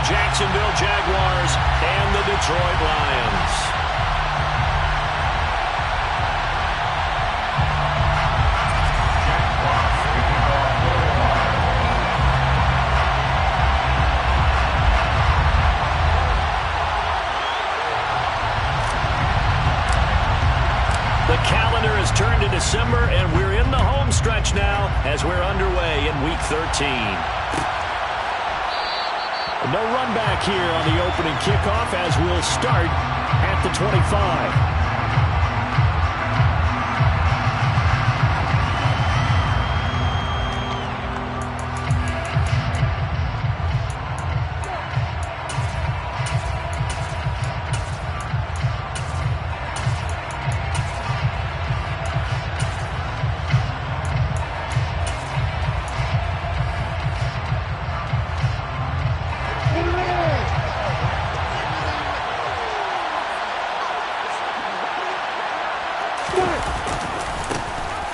Jacksonville Jaguars and the Detroit Lions. The calendar has turned to December, and we're in the home stretch now as we're underway in Week 13. No run back here on the opening kickoff as we'll start at the 25.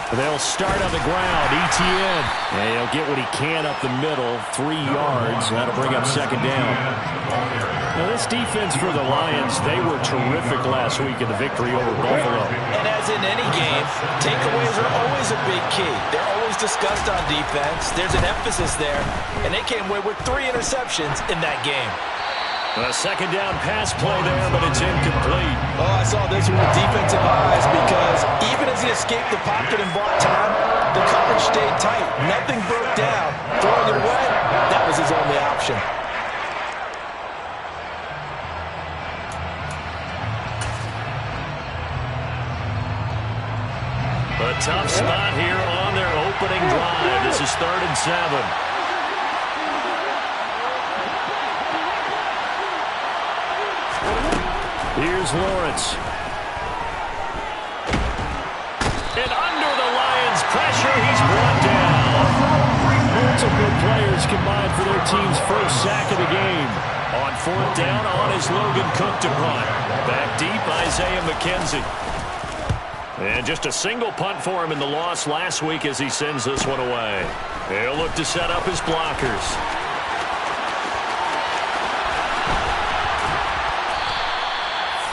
They'll start on the ground. Etienne. And he'll get what he can up the middle. 3 yards. That'll bring up second down. Now, this defense for the Lions, they were terrific last week in the victory over Buffalo. And as in any game, takeaways are always a big key. They're always discussed on defense. There's an emphasis there. And they came away with 3 interceptions in that game. A second down pass play there, but it's incomplete. Oh, I saw this one with defensive eyes because even as he escaped the pocket and bought time, the coverage stayed tight. Nothing broke down. Throwing it away, that was his only option. A tough spot here on their opening drive. This is 3rd and 7. Here's Lawrence. And under the Lions' pressure, he's brought down. Multiple players combined for their team's first sack of the game. On 4th down, on is Logan Cook to punt. Back deep, Isaiah McKenzie. And just a single punt for him in the loss last week as he sends this one away. He'll look to set up his blockers.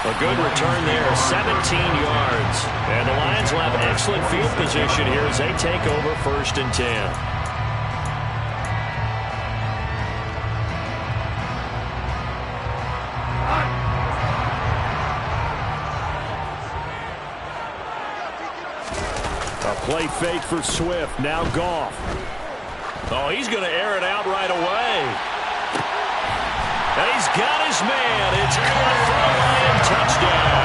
A good return there, 17 yards. And the Lions will have excellent field position here as they take over 1st and 10. A play fake for Swift, now Goff. Oh, he's going to air it out right away. And he's got his man. It's caught for a Lion touchdown.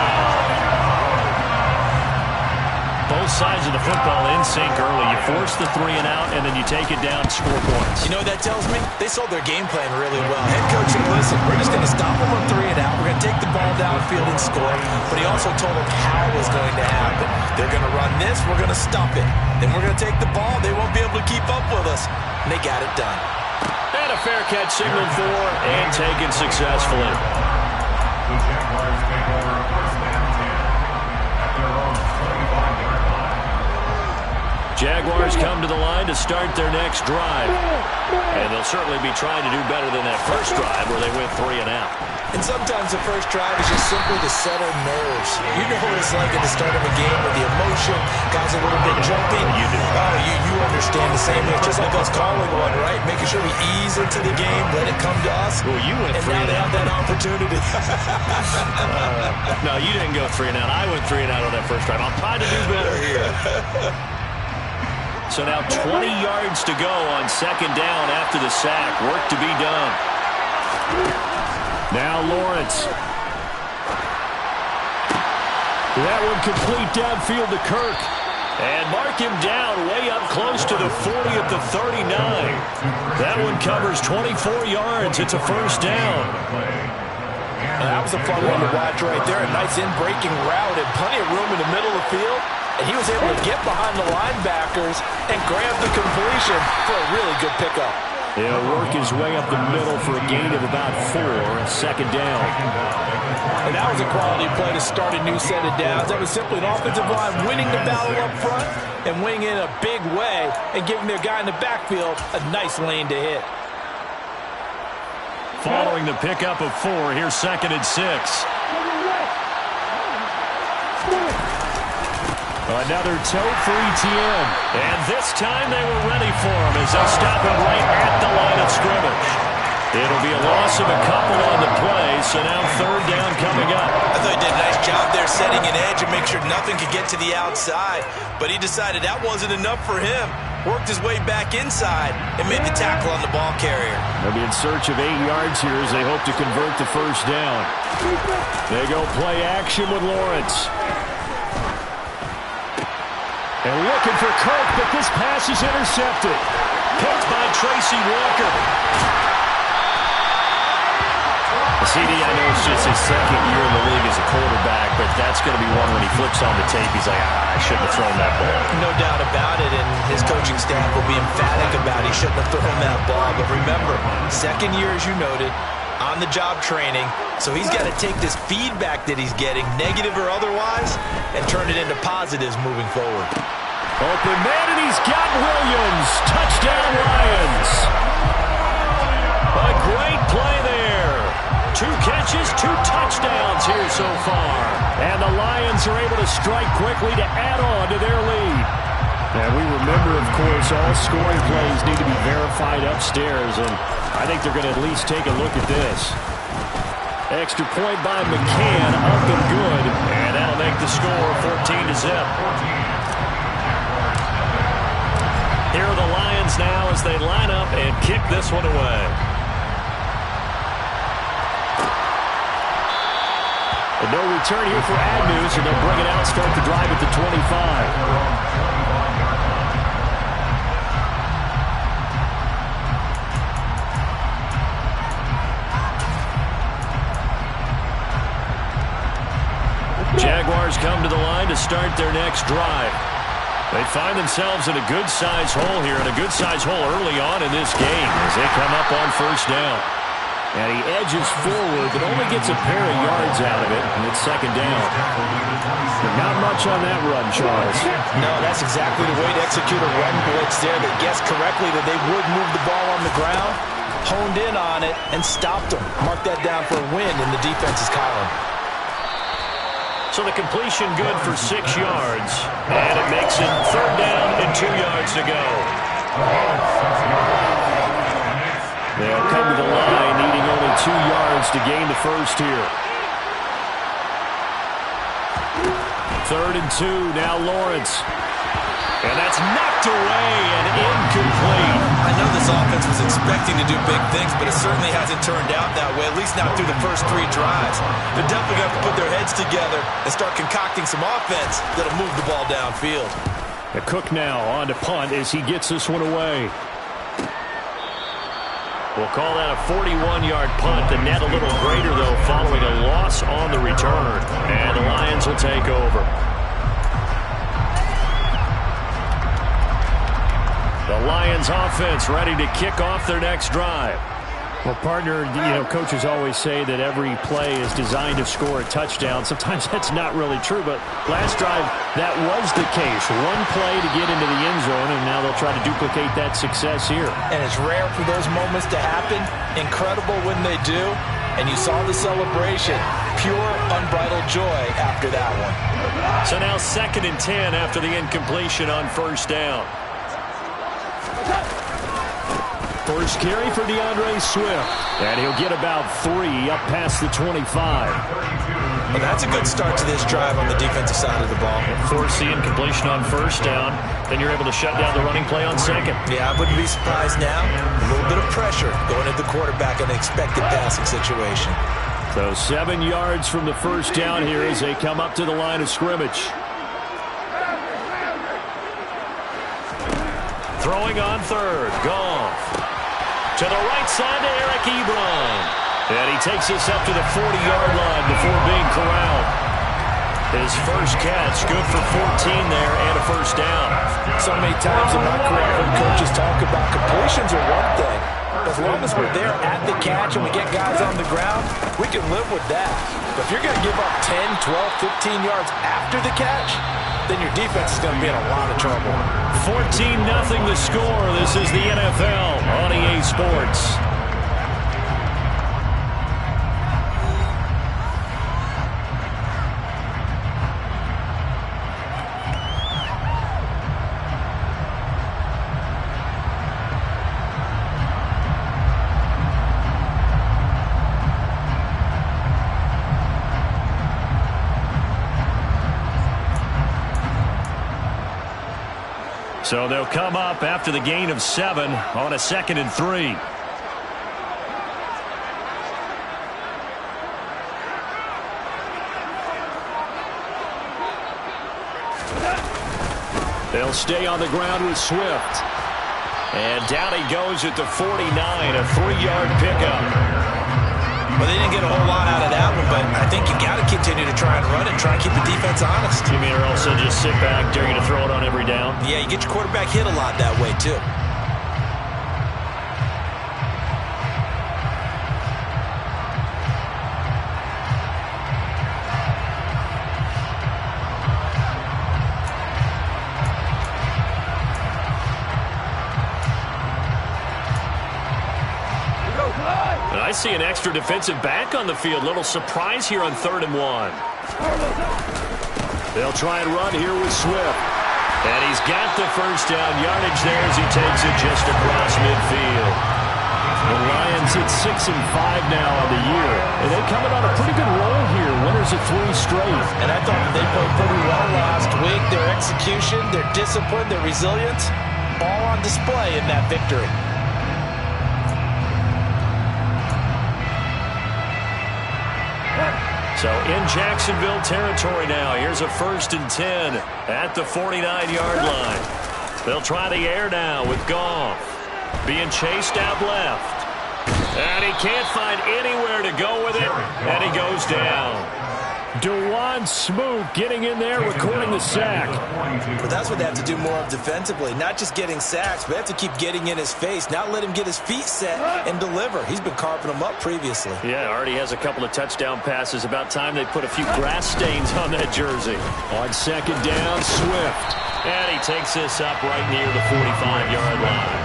Both sides of the football in sync early. You force the 3 and out, and then you take it down, score points. You know what that tells me? They sold their game plan really well. Head coach said, listen, we're just going to stop them on 3 and out. We're going to take the ball downfield and score. But he also told them how it was going to happen. They're going to run this. We're going to stop it. Then we're going to take the ball. They won't be able to keep up with us. And they got it done. And a fair catch signaled for and taken successfully. The Jaguars take over 1st and 10 at their own 25-yard line. Jaguars come to the line to start their next drive. And they'll certainly be trying to do better than that first drive where they went 3 and out. And sometimes the first drive is just simply to settle nerves. You know what it's like at the start of a game with the emotion, guys a little bit jumpy. You do. Oh, you understand the same way. It's just like us calling one, right? Making sure we ease into the game, let it come to us. Well, you went 3 and now and they out. have that opportunity. No, you didn't go 3 and out. I went 3 and out on that first drive. I'll try to do better here. So now 20 yards to go on 2nd down after the sack. Work to be done. Now Lawrence. That one complete downfield to Kirk. And mark him down way up close to the 40 at the 39. That one covers 24 yards. It's a 1st down. That was a fun one to watch right there. A nice in-breaking route and plenty of room in the middle of the field. And he was able to get behind the linebackers and grab the completion for a really good pickup. He'll work his way up the middle for a gain of about 4, 2nd down. And that was a quality play to start a new set of downs. That was simply an offensive line winning the battle up front and winning in a big way and giving their guy in the backfield a nice lane to hit. following the pickup of 4. Here's 2nd and 6. Another toe for Etienne. And this time they were ready for him as they stop him right at the line of scrimmage. It'll be a loss of a couple on the play, so now 3rd down coming up. I thought he did a nice job there setting an edge and make sure nothing could get to the outside. But he decided that wasn't enough for him. Worked his way back inside and made the tackle on the ball carrier. They'll be in search of 8 yards here as they hope to convert the 1st down. They go play action with Lawrence. And looking for Kirk, but this pass is intercepted. Picked by Tracy Walker. CD, I know it's just his 2nd year in the league as a quarterback, but that's going to be one when he flips on the tape. He's like, I shouldn't have thrown that ball. No doubt about it, and his coaching staff will be emphatic about he shouldn't have thrown that ball. But remember, 2nd year, as you noted, on-the-job training, so he's got to take this feedback that he's getting, negative or otherwise, and turn it into positives moving forward. Open man, and he's got Williams. Touchdown, Lions. A great play there. 2 catches, 2 touchdowns here so far. And the Lions are able to strike quickly to add on to their lead. And we remember, of course, all scoring plays need to be verified upstairs, and I think they're going to at least take a look at this. Extra point by McCann, up and good, and that'll make the score 14-0. Here are the Lions now as they line up and kick this one away. And no return here for Agnews, and they'll bring it out, start the drive at the 25. Jaguars come to the line to start their next drive. They find themselves in a good-sized hole here, and a good-sized hole early on in this game as they come up on 1st down. And he edges forward, but only gets a pair of yards out of it, and it's 2nd down. But not much on that run, Charles. No, that's exactly the way to execute a run blitz there. They guessed correctly that they would move the ball on the ground, honed in on it, and stopped them. Mark that down for a win in the defense's column. So the completion good for 6 yards, and it makes it 3rd down and 2 yards to go. They'll come to the line, needing only 2 yards to gain the 1st here. 3rd and 2, now Lawrence. And that's knocked away and incomplete. I know this offense was expecting to do big things, but it certainly hasn't turned out that way, at least not through the first 3 drives. They're definitely going to have to put their heads together and start concocting some offense that'll move the ball downfield. The Cook now on to punt as he gets this one away. We'll call that a 41-yard punt. The net a little greater, though, following a loss on the return. And the Lions will take over. The Lions offense ready to kick off their next drive. Well, partner, coaches always say that every play is designed to score a touchdown. Sometimes that's not really true, but last drive, that was the case. One play to get into the end zone, and now they'll try to duplicate that success here. And it's rare for those moments to happen. Incredible when they do. And you saw the celebration. Pure, unbridled joy after that one. So now 2nd and 10 after the incompletion on 1st down. First carry for DeAndre Swift. And he'll get about 3 up past the 25. Well, that's a good start to this drive on the defensive side of the ball. Force the incompletion on 1st down. Then you're able to shut down the running play on 2nd. Yeah, I wouldn't be surprised now. A little bit of pressure going at the quarterback in an expected passing situation. So 7 yards from the 1st down here as they come up to the line of scrimmage. Throwing on 3rd. Goff. To the right side to Eric Ebron. And he takes this up to the 40-yard line before being corralled. His first catch, good for 14 there and a 1st down. So many times in my career, I've heard coaches talk about completions are one thing. As long as we're there at the catch and we get guys on the ground, we can live with that. But if you're going to give up 10, 12, 15 yards after the catch, then your defense is going to be in a lot of trouble. 14-0 the score. This is the NFL on EA Sports. So they'll come up after the gain of 7 on a 2nd and 3. They'll stay on the ground with Swift. And down he goes at the 49, a 3-yard pickup. Well, they didn't get a whole lot out of that one, but I think you got to continue to try and run it and try and keep the defense honest. You mean or also just sit back, dare you to throw it on every down? Yeah, you get your quarterback hit a lot that way, too. I see an extra defensive back on the field. Little surprise here on 3rd and 1. They'll try and run here with Swift. And he's got the first down yardage there as he takes it just across midfield. The Lions at 6-5 now on the year. And they're coming on a pretty good roll here. Winners of 3 straight. And I thought that they played pretty well last week. Their execution, their discipline, their resilience, all on display in that victory. So in Jacksonville territory now. Here's a 1st and 10 at the 49-yard line. They'll try the air now with Goff. Being chased out left. And he can't find anywhere to go with it. And he goes down. DeJuan Smoot getting in there, recording the sack. But that's what they have to do more of defensively. Not just getting sacks, but they have to keep getting in his face. Not let him get his feet set and deliver. He's been carving them up previously. Yeah, already has a couple of touchdown passes. About time they put a few grass stains on that jersey. On 2nd down, Swift. And he takes this up right near the 45-yard line.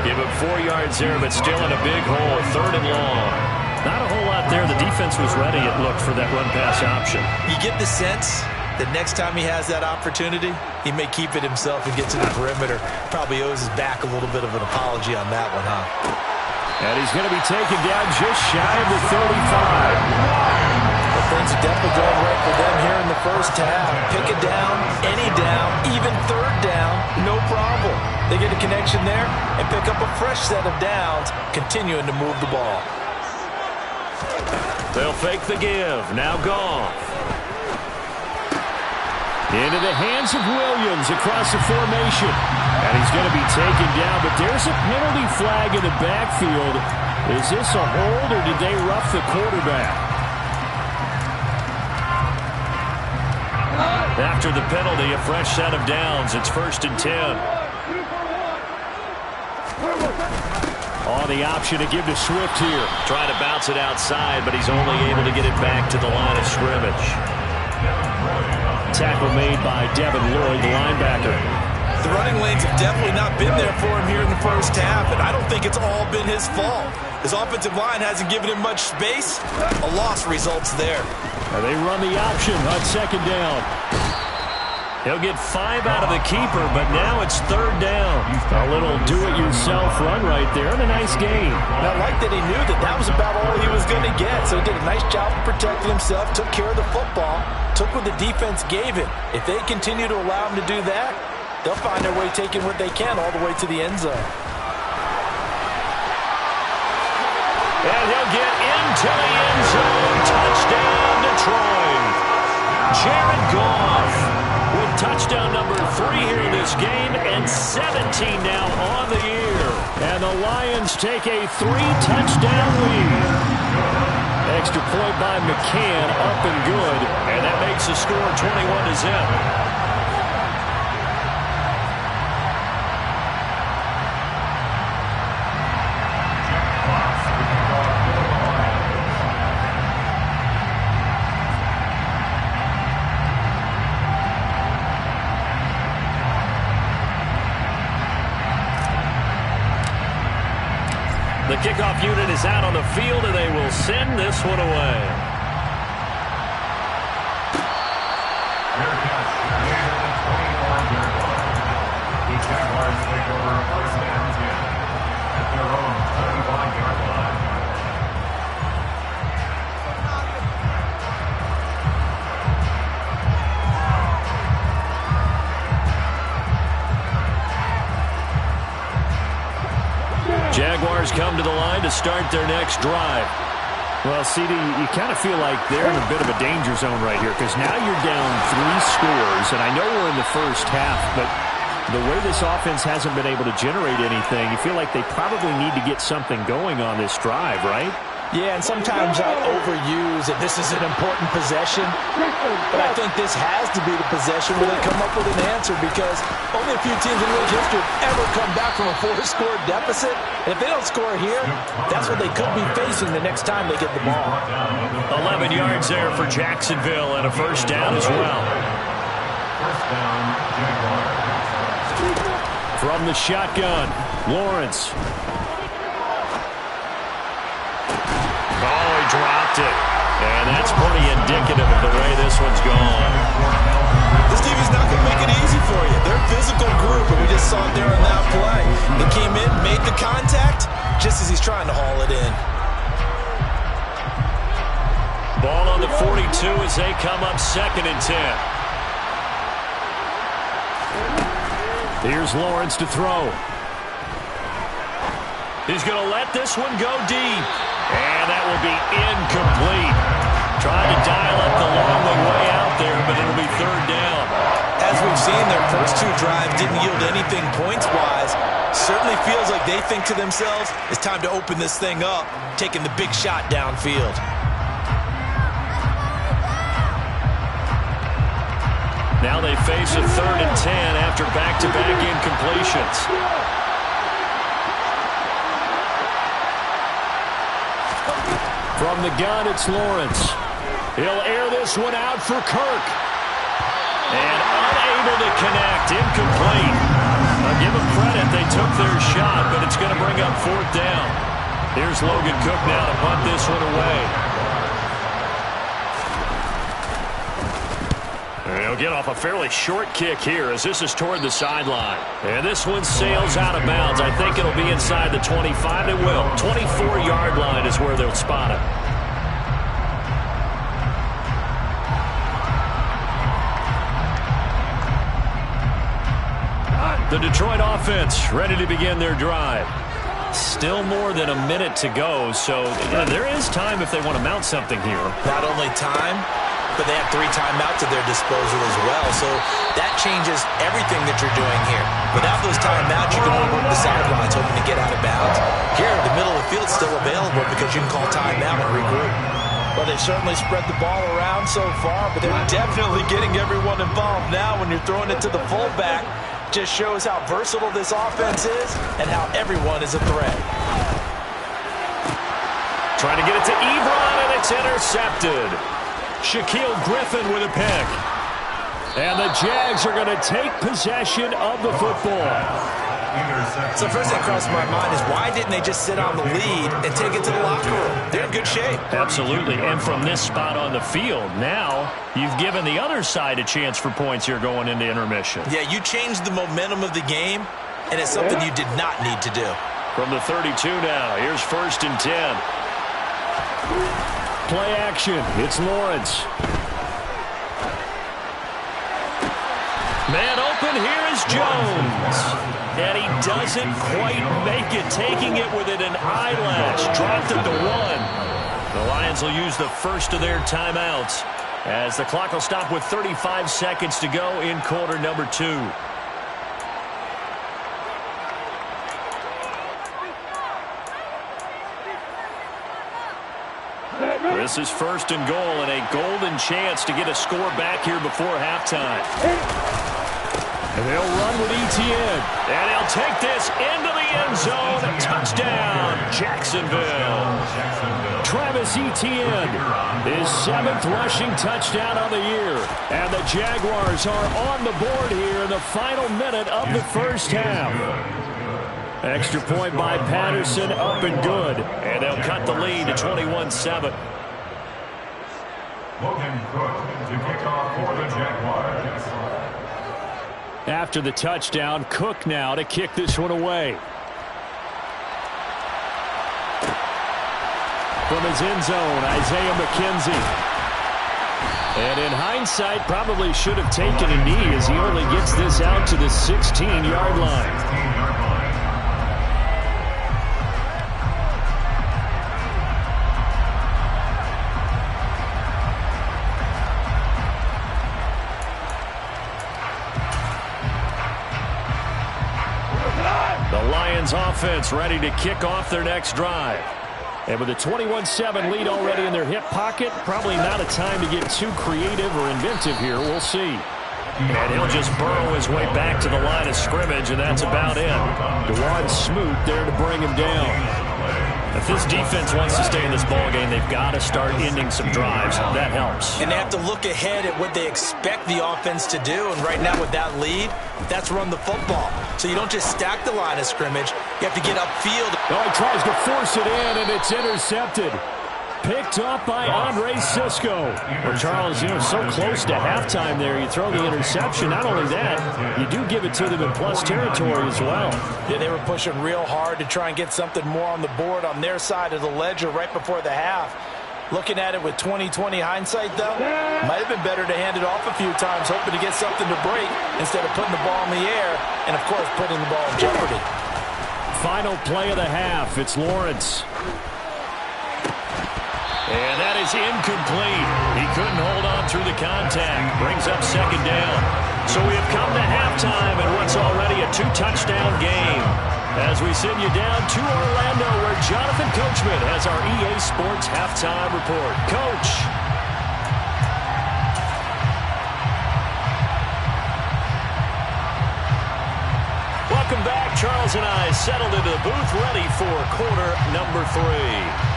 Give him 4 yards there, but still in a big hole. 3rd and long. Not a whole lot there. The defense was ready, it looked, for that run-pass option. You get the sense that next time he has that opportunity, he may keep it himself and get to the perimeter. Probably owes his back a little bit of an apology on that one, huh? And he's going to be taken down just shy of the 35. Well, things are definitely going right for them here in the first half. Pick it down, any down, even 3rd down, no problem. They get a connection there and pick up a fresh set of downs, continuing to move the ball. They'll fake the give. Now Goff. Into the hands of Williams across the formation. And he's going to be taken down, but there's a penalty flag in the backfield. Is this a hold, or did they rough the quarterback? After the penalty, a fresh set of downs. It's 1st and 10. On the option to give to Swift here. Trying to bounce it outside, but he's only able to get it back to the line of scrimmage. Tackle made by Devin Lloyd, the linebacker. The running lanes have definitely not been there for him here in the first half, and I don't think it's all been his fault. His offensive line hasn't given him much space. A loss results there. And they run the option on 2nd down. He'll get 5 out of the keeper, but now it's 3rd down. A little do-it-yourself run right there, and a nice gain. And I like that he knew that that was about all he was going to get, so he did a nice job of protecting himself, took care of the football, took what the defense gave him. If they continue to allow him to do that, they'll find their way taking what they can all the way to the end zone. And he'll get into the end zone. Touchdown, Detroit. Jared Goff with touchdown number 3 here in this game, and 17 now on the year. And the Lions take a 3-touchdown lead. Extra point by McCann, up and good. And that makes the score 21-0. The kickoff unit is out on the field, and they will send this one away. The Jaguars take over 1st and 10 at their own 35-yard line. come to the line to start their next drive. Well, CD, you kind of feel like they're in a bit of a danger zone right here because now you're down 3 scores, and I know we're in the first half, but the way this offense hasn't been able to generate anything, you feel like they probably need to get something going on this drive, right? Yeah, and sometimes I overuse it. This is an important possession, but I think this has to be the possession where they come up with an answer because only a few teams in league history have ever come back from a 4-score deficit. And if they don't score here, that's what they could be facing the next time they get the ball. 11 yards there for Jacksonville and a first down as well. First down, Jaguars. From the shotgun, Lawrence. Oh, he dropped it. And that's pretty indicative of the way this one's gone. This team is not going to make it easy for you. They're a physical group, and we just saw it there on that play. They came in, made the contact, just as he's trying to haul it in. Ball on the 42 as they come up 2nd and 10. Here's Lawrence to throw. He's going to let this one go deep. And that will be incomplete. Trying to dial up the long way out there, but it'll be 3rd down. As we've seen, their first 2 drives didn't yield anything points-wise. Certainly feels like they think to themselves, it's time to open this thing up, taking the big shot downfield. Now they face a 3rd and 10 after back-to-back incompletions. From the gun, it's Lawrence. He'll air this one out for Kirk. And unable to connect, incomplete. I'll give them credit, they took their shot, but it's going to bring up 4th down. Here's Logan Cook now to punt this one away. He'll get off a fairly short kick here as this is toward the sideline. And this one sails out of bounds. I think it'll be inside the 25. It will. 24-yard line is where they'll spot it. The Detroit offense ready to begin their drive. Still more than a minute to go, so there is time if they want to mount something here. Not only time, but they have 3 timeouts at their disposal as well. So that changes everything that you're doing here. Without those timeouts, you can only work the sidelines, hoping to get out of bounds. Here, the middle of the field's still available because you can call timeout and regroup. Well, they've certainly spread the ball around so far, but they're definitely getting everyone involved now when you're throwing it to the fullback. Just shows how versatile this offense is and how everyone is a threat. Trying to get it to Ebron, and it's intercepted. Shaquille Griffin with a pick. And the Jags are going to take possession of the football. So first thing crossed my mind is why didn't they just sit on the lead and take it to the locker room? They're in good shape. Absolutely. And from this spot on the field, now you've given the other side a chance for points here going into intermission. Yeah, you changed the momentum of the game, and it's something you did not need to do. From the 32 now, here's 1st and 10. Play action. It's Lawrence. Man open. Here is Jones. And he doesn't quite make it. Taking it within an eyelash. Dropped it to 1. The Lions will use the first of their timeouts as the clock will stop with 35 seconds to go in quarter number 2. This is 1st and goal and a golden chance to get a score back here before halftime. And they'll run with Etienne. And he'll take this into the end zone. Touchdown, Jacksonville. Travis Etienne, his 7th rushing touchdown of the year. And the Jaguars are on the board here in the final minute of the first half. Extra point by Patterson, up and good. And they'll cut the lead to 21-7. Logan Cook to kick off for the Jaguars. After the touchdown, Cook now to kick this one away. From his end zone, Isaiah McKenzie. And in hindsight, probably should have taken a knee as he only gets this out to the 16-yard line. offense ready to kick off their next drive. And with a 21-7 lead already in their hip pocket, probably not a time to get too creative or inventive here. We'll see. And he'll just burrow his way back to the line of scrimmage, and that's about it. DeJuan Smoot there to bring him down. If this defense wants to stay in this ballgame, they've got to start ending some drives. That helps. And they have to look ahead at what they expect the offense to do. And right now with that lead, that's run the football. So you don't just stack the line of scrimmage. You have to get upfield. Oh, he tries to force it in, and it's intercepted. Picked up by Andre Cisco. Well, Charles, so close to halftime there. You throw the interception. Not only that, you do give it to them in plus territory as well. Yeah, they were pushing real hard to try and get something more on the board on their side of the ledger right before the half. Looking at it with 20/20 hindsight, though, might have been better to hand it off a few times, hoping to get something to break instead of putting the ball in the air and, of course, putting the ball in jeopardy. Final play of the half. It's Lawrence. And that is incomplete. He couldn't hold on through the contact. Brings up second down. So we have come to halftime in what's already a 2-touchdown game. As we send you down to Orlando, where Jonathan Coachman has our EA Sports Halftime Report. Coach. Welcome back. Charles and I settled into the booth, ready for quarter number 3.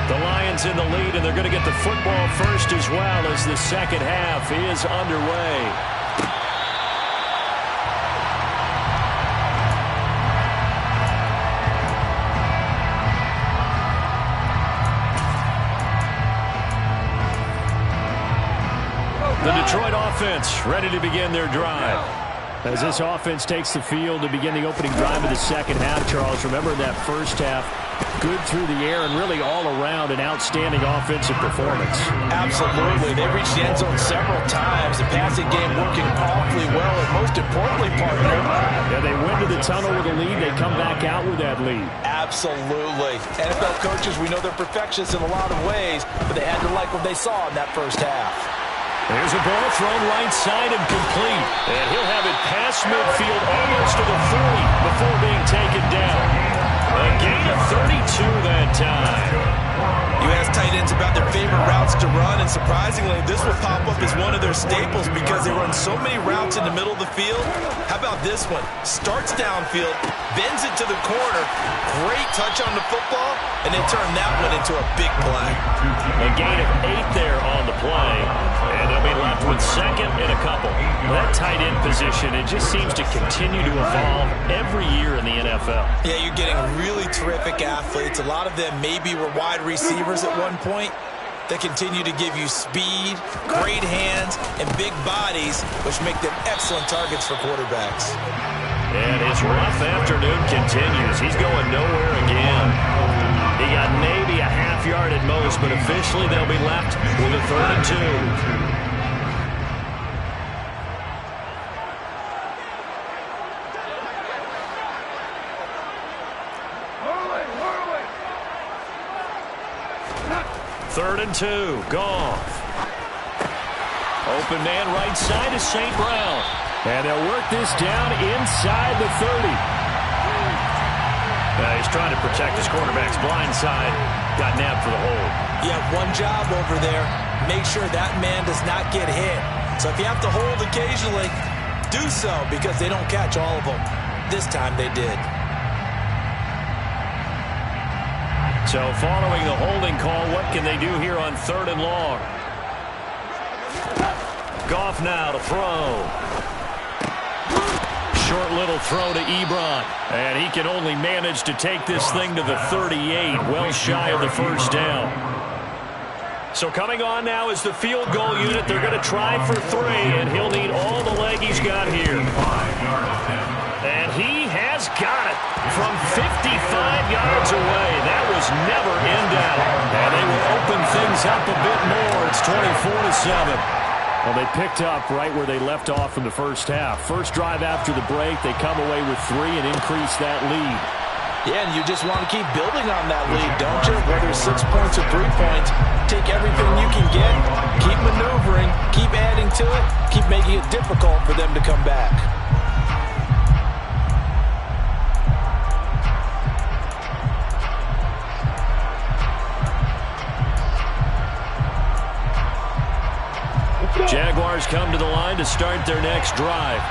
The Lions in the lead, and they're going to get the football first as well as the second half is underway. The Detroit offense ready to begin their drive. As this offense takes the field to begin the opening drive of the second half, Charles, remember that first half, good through the air and really all around an outstanding offensive performance. Absolutely. They reached the end zone several times. The passing game working powerfully well, and most importantly, partner. Yeah, they went to the tunnel with a lead. They come back out with that lead. Absolutely. NFL coaches, we know they're perfectionists in a lot of ways, but they had to like what they saw in that first half. There's a ball thrown right side and complete. And he'll have it past midfield almost to the 40 before being taken down. A gain of 32 that time. You ask tight ends about their favorite routes to run, and surprisingly, this will pop up as one of their staples because they run so many routes in the middle of the field. How about this one? Starts downfield, bends it to the corner, great touch on the football, and they turn that one into a big play. A gain of 8 there on the play, and they'll be left with second and a couple. That tight end position, it just seems to continue to evolve every year in the NFL. Yeah, you're getting really terrific athletes. A lot of them maybe were wide receivers at one point. They continue to give you speed, great hands, and big bodies, which make them excellent targets for quarterbacks. And his rough afternoon continues. He's going nowhere again. He got maybe a half yard at most, but officially they'll be left with a 3rd and 2. Third and 2, Goff. Open man right side is St. Brown. And they'll work this down inside the 30. He's trying to protect his quarterback's blind side. Got nabbed for the hold. You have one job over there. Make sure that man does not get hit. So if you have to hold occasionally, do so because they don't catch all of them. This time they did. So following the holding call, what can they do here on 3rd and long? Goff now to throw. Short little throw to Ebron. And he can only manage to take this thing to the 38, well shy of the first down. So coming on now is the field goal unit. They're going to try for 3, and he'll need all the leg he's got here. And he has got it from 55 yards away. That was never in doubt. And they will open things up a bit more. It's 24-7. Well, they picked up right where they left off in the first half. First drive after the break, they come away with 3 and increase that lead. Yeah, and you just want to keep building on that lead, don't you? Whether it's 6 points or 3 points, take everything you can get, keep maneuvering, keep adding to it, keep making it difficult for them to come back. Jaguars come to the line to start their next drive.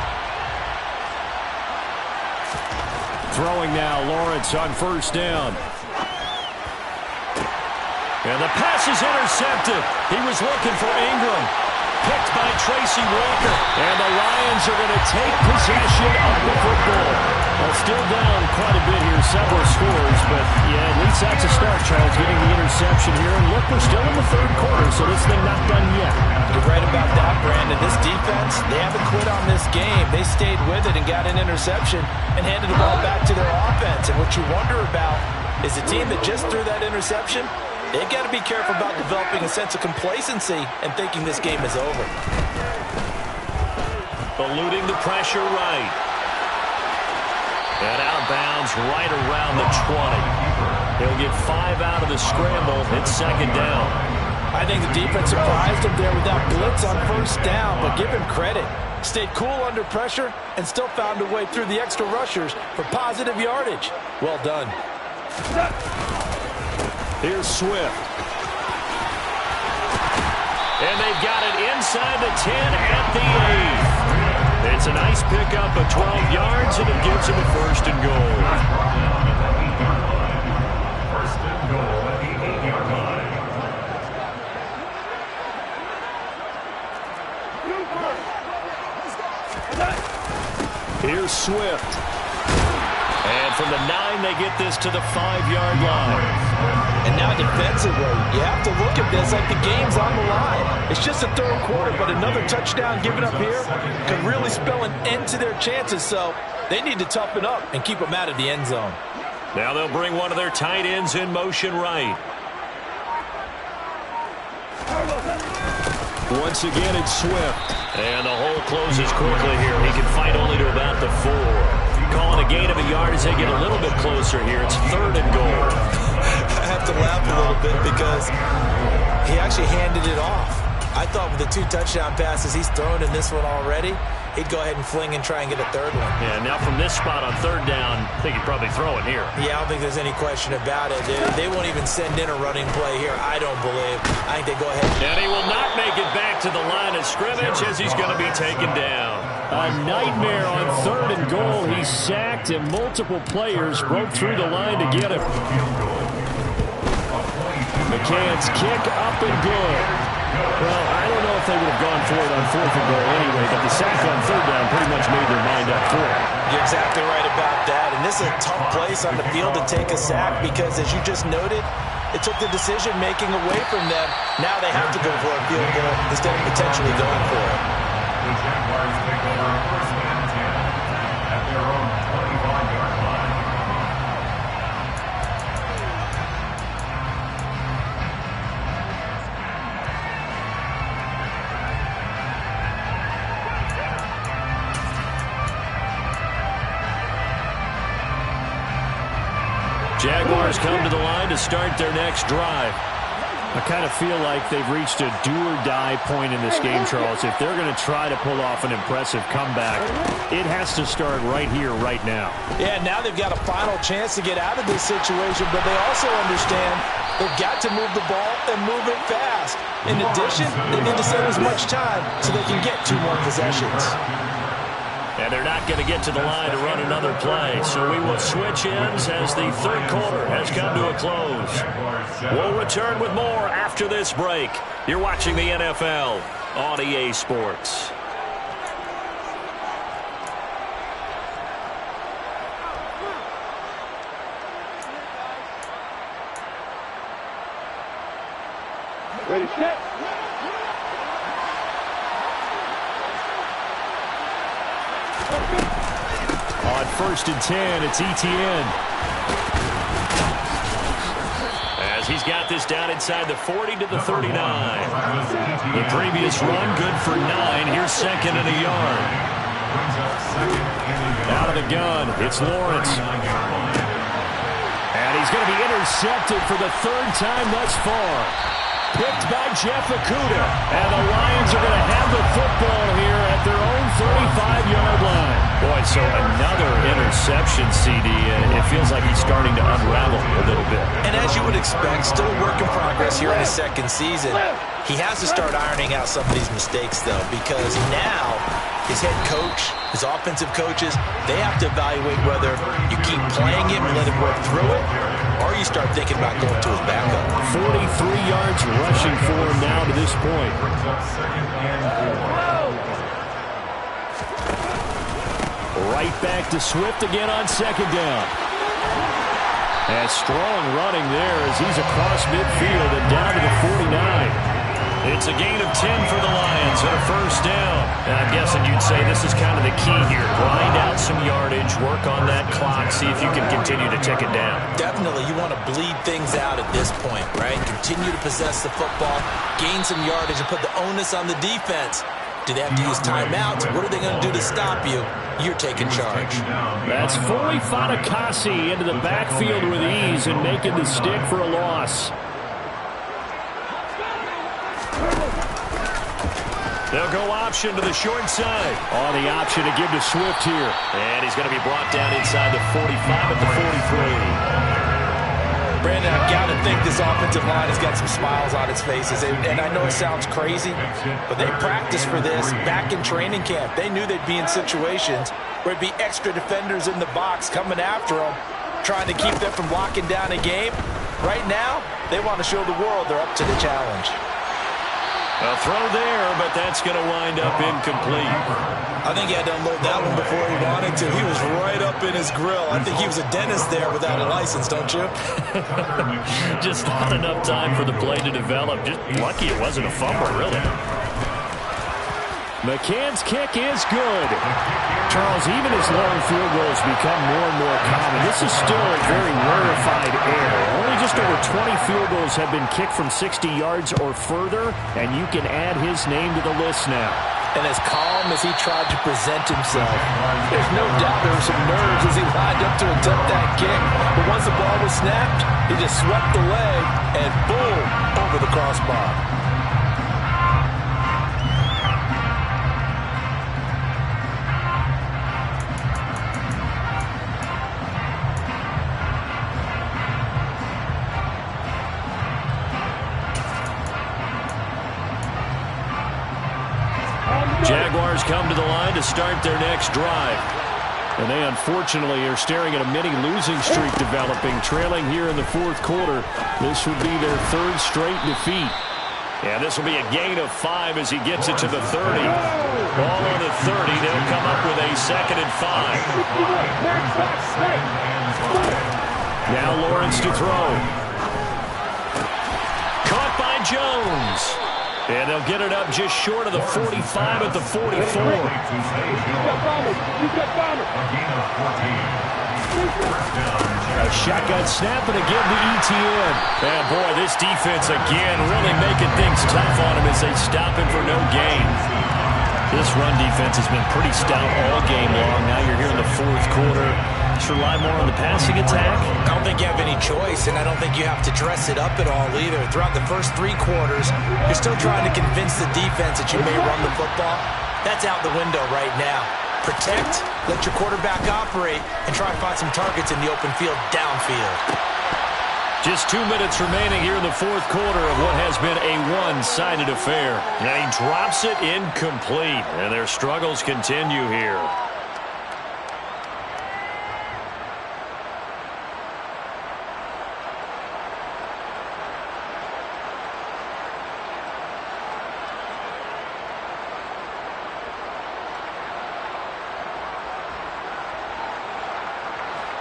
Throwing now, Lawrence on first down. And the pass is intercepted. He was looking for Ingram. Picked by Tracy Walker. And the Lions are going to take possession of the football. Well, still down quite a bit here, several scores. But, yeah, at least that's a start, Charles, getting the interception here. And look, we're still in the third quarter, so this thing not done yet. You're right about that, Brandon. This defense, they haven't quit on this game. They stayed with it and got an interception and handed the ball back to their offense. And what you wonder about is the team that just threw that interception, they've got to be careful about developing a sense of complacency and thinking this game is over. Eluding the pressure right. And outbounds right around the 20. He'll get 5 out of the scramble. It's second down. I think the defense surprised him there with that blitz on first down, but give him credit. Stayed cool under pressure and still found a way through the extra rushers for positive yardage. Well done. Here's Swift. And they've got it inside the 10 at the 8. It's a nice pickup of 12 yards, and it gives him a first and goal. First and goal at the 8-yard line. Here's Swift. And from the 9, they get this to the 5-yard line. And now defensively, you have to look at this like the game's on the line. It's just the third quarter, but another touchdown given up here could really spell an end to their chances. So they need to toughen up and keep them out of the end zone. Now they'll bring one of their tight ends in motion right. Once again, it's Swift. And the hole closes quickly here. He can fight only to about the 4. Calling a gain of a yard as they get a little bit closer here. It's third and goal. I have to laugh a little bit because he actually handed it off. I thought with the 2 touchdown passes he's thrown in this one already, he'd go ahead and fling and try and get a third one. Yeah, now from this spot on third down, I think he'd probably throw it here. Yeah, I don't think there's any question about it. They won't even send in a running play here, I don't believe. I think they go ahead. And he will not make it back to the line of scrimmage as he's going to be taken down. A nightmare on third and goal. He's sacked, and multiple players broke through the line to get him. McCann's kick up and good. Well, I don't know if they would have gone for it on fourth and goal anyway, but the sack on third down pretty much made their mind up for it. You're exactly right about that, and this is a tough place on the field to take a sack because, as you just noted, it took the decision-making away from them. Now they have to go for a field goal instead of potentially going for it. The Jaguars take over first and 10 at their own 25-yard line. Jaguars come to the line to start their next drive. I kind of feel like they've reached a do-or-die point in this game, Charles. If they're going to try to pull off an impressive comeback, it has to start right here, right now. Yeah, now they've got a final chance to get out of this situation, but they also understand they've got to move the ball and move it fast. In addition, they need to save as much time so they can get 2 more possessions. And they're not going to get to the line to run another play. So we will switch ends as the third quarter has come to a close. We'll return with more after this break. You're watching the NFL on EA Sports. Ready, set. On first and 10, it's Etienne. As he's got this down inside the 40 to the 39. The previous run, good for 9. Here's second and a yard. Out of the gun, it's Lawrence. he's going to be intercepted for the third time thus far. Picked by Jeff Okudah. And the Lions are going to have the football here at their own 35-yard line. Boy, so another interception, CD. It feels like he's starting to unravel a little bit. And as you would expect, still a work in progress here in his second season. He has to start ironing out some of these mistakes, though, because now his head coach, his offensive coaches, they have to evaluate whether you keep playing him and let him work through it, or you start thinking about going to his backup. 43 yards rushing for him now to this point. Right back to Swift again on second down. And strong running there as he's across midfield and down to the 49. It's a gain of 10 for the Lions and a first down. And I'm guessing you'd say this is kind of the key here. Grind out some yardage, work on that clock, see if you can continue to tick it down. Definitely, you want to bleed things out at this point, right? Continue to possess the football, gain some yardage, and put the onus on the defense. Do they have to use timeouts? What are they going to do to stop you? You're taking charge. That's Foley Fatukasi into the backfield with ease and making the stick for a loss. They'll go option to the short side. On the option to give to Swift here. And he's going to be brought down inside the 45 at the 43. Brandon, I've got to think this offensive line has got some smiles on its faces. And I know it sounds crazy, but they practiced for this back in training camp. They knew they'd be in situations where it'd be extra defenders in the box coming after them, trying to keep them from locking down a game. Right now, they want to show the world they're up to the challenge. A throw there, but that's going to wind up incomplete. I think he had to unload that one before he wanted to. He was right up in his grill. I think he was a dentist there without a license, don't you? Just not enough time for the play to develop. Just lucky it wasn't a fumble, really. McCann's kick is good. Charles, even as long field goals become more and more common, this is still a very rarefied air. Only just over 20 field goals have been kicked from 60 yards or further, and you can add his name to the list now. And as calm as he tried to present himself, there's no doubt there were some nerves as he lined up to attempt that kick. But once the ball was snapped, he just swept the leg and boom, over the crossbar. Jaguars come to the line to start their next drive. And they unfortunately are staring at a mini losing streak developing, trailing here in the fourth quarter. This would be their third straight defeat. And this will be a gain of 5 as he gets it to the 30. Ball on the 30. They'll come up with a 2nd and 5. Now Lawrence to throw. Caught by Jones. And they'll get it up just short of the 45 at the 44. A shotgun snap and a give to ETN. And boy, this defense again really making things tough on him as they stop him for no gain. This run defense has been pretty stout all game long. Now you're here in the fourth quarter. Just rely more on the passing attack. I don't think you have any choice, and I don't think you have to dress it up at all either. Throughout the first 3 quarters, you're still trying to convince the defense that you may run the football. That's out the window right now. Protect, let your quarterback operate, and try to find some targets in the open field downfield. Just 2 minutes remaining here in the fourth quarter of what has been a one-sided affair. And he drops it incomplete, and their struggles continue here.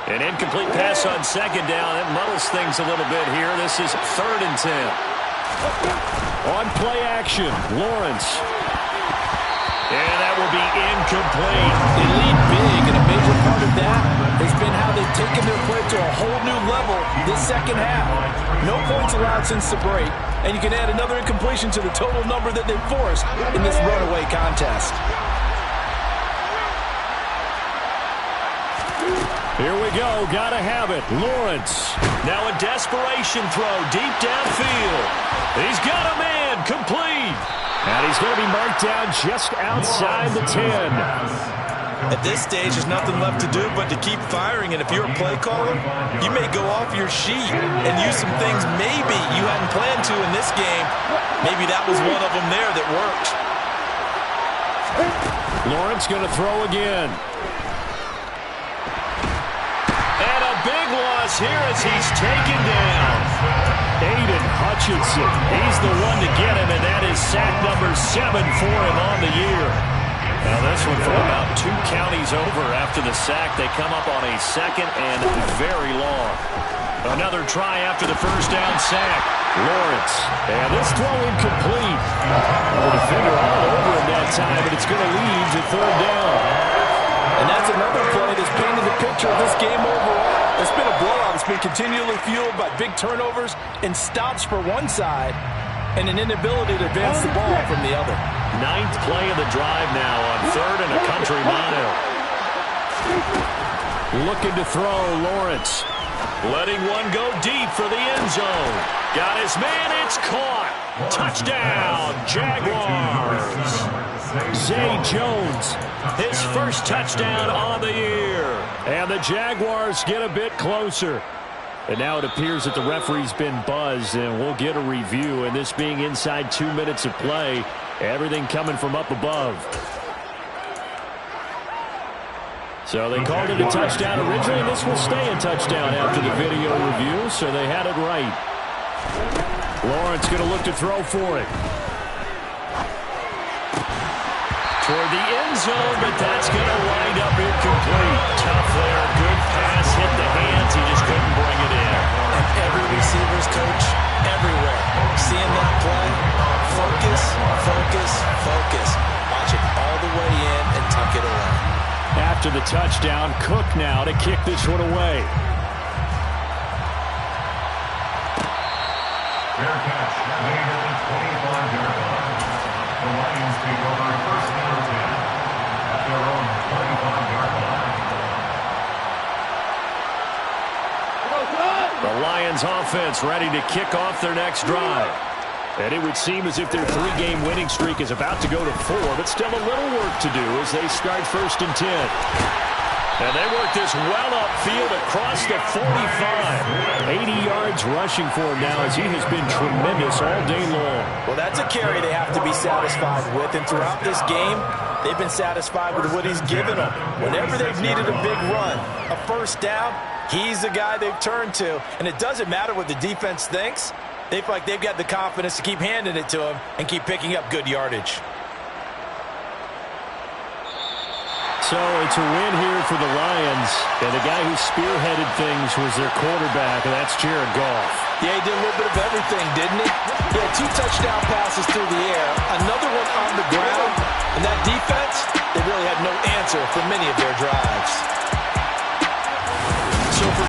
An incomplete pass on second down. It muddles things a little bit here. This is 3rd and 10. On play action, Lawrence. And that will be incomplete. They lead big, and a major part of that has been how they've taken their play to a whole new level this second half. No points allowed since the break, and you can add another incompletion to the total number that they've forced in this runaway contest. Here we go. Got to have it. Lawrence. Now a desperation throw deep downfield. He's got a man. Complete. And he's going to be marked down just outside the 10. At this stage, there's nothing left to do but to keep firing. And if you're a play caller, you may go off your sheet and use some things maybe you hadn't planned to in this game. Maybe that was one of them there that worked. Lawrence going to throw again. And a big loss here as he's taken down. Aiden Hutchinson. He's the one to get him, and that is sack number 7 for him on the year. Now this one from about 2 counties over after the sack. They come up on a second and very long. Another try after the first down sack. Lawrence. And this throw incomplete. The defender all over him that time, but it's going to lead to 3rd down. And that's another play that's painted the picture of this game overall. It's been a blowout. It's been continually fueled by big turnovers and stops for one side and an inability to advance the ball from the other. 9th play of the drive now on 3rd and a country mile. Looking to throw, Lawrence. Letting one go deep for the end zone. Got his man, it's caught. Touchdown, Jaguars. Zay Jones. His first touchdown on the year. And the Jaguars get a bit closer. And now it appears that the referee's been buzzed, and we'll get a review. And this being inside 2 minutes of play, everything coming from up above. So they called it a touchdown originally, and this will stay a touchdown after the video review, so they had it right. Lawrence going to look to throw for it. Toward the end zone, but that's going to wind up incomplete. Tough there, good pass, hit the hands, he just couldn't bring it in. And every receiver's coach, everywhere, seeing that play, focus, focus, focus. Watch it all the way in and tuck it away. After the touchdown, Cook now to kick this one away. Fair catch, made at the 25-yard line. The Lions take over 1st and 10 at their own 25-yard line. The Lions offense ready to kick off their next drive. And it would seem as if their 3-game winning streak is about to go to 4, but still a little work to do as they start 1st and 10. And they work this well upfield across the 45. 80 yards rushing for him now as he has been tremendous all day long. Well, that's a carry they have to be satisfied with. And throughout this game, they've been satisfied with what he's given them. Whenever they've needed a big run, a first down, he's the guy they've turned to. And it doesn't matter what the defense thinks. They feel like they've got the confidence to keep handing it to him and keep picking up good yardage. So it's a win here for the Lions. And the guy who spearheaded things was their quarterback, and that's Jared Goff. Yeah, he did a little bit of everything, didn't he? He had 2 touchdown passes through the air, another one on the ground. And that defense, they really had no answer for many of their drives.